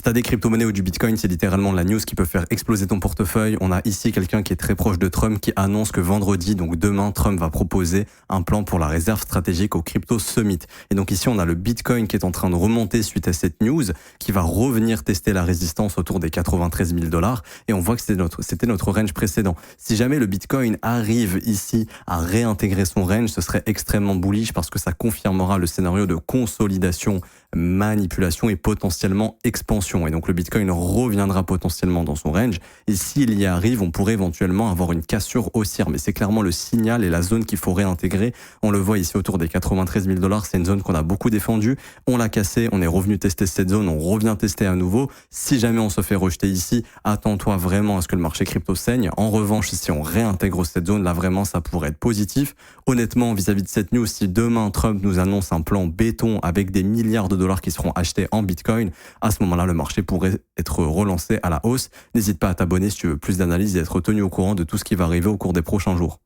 Si tu as des crypto-monnaies ou du Bitcoin, c'est littéralement la news qui peut faire exploser ton portefeuille. On a ici quelqu'un qui est très proche de Trump qui annonce que vendredi, donc demain, Trump va proposer un plan pour la réserve stratégique au Crypto Summit. Et donc ici, on a le Bitcoin qui est en train de remonter suite à cette news, qui va revenir tester la résistance autour des 93 000 $. Et on voit que c'était notre range précédent. Si jamais le Bitcoin arrive ici à réintégrer son range, ce serait extrêmement bullish parce que ça confirmera le scénario de consolidation, manipulation et potentiellement expansion. Et donc le Bitcoin reviendra potentiellement dans son range. Et s'il y arrive, on pourrait éventuellement avoir une cassure haussière. Mais c'est clairement le signal et la zone qu'il faut réintégrer. On le voit ici autour des 93 000 $. C'est une zone qu'on a beaucoup défendue. On l'a cassée. On est revenu tester cette zone. On revient tester à nouveau. Si jamais on se fait rejeter ici, attends-toi vraiment à ce que le marché crypto saigne. En revanche, si on réintègre cette zone, là vraiment, ça pourrait être positif. Honnêtement, vis-à-vis de cette news, si demain Trump nous annonce un plan béton avec des milliards de dollars qui seront achetés en Bitcoin, à ce moment-là, le marché pourrait être relancé à la hausse. N'hésite pas à t'abonner si tu veux plus d'analyse et être tenu au courant de tout ce qui va arriver au cours des prochains jours.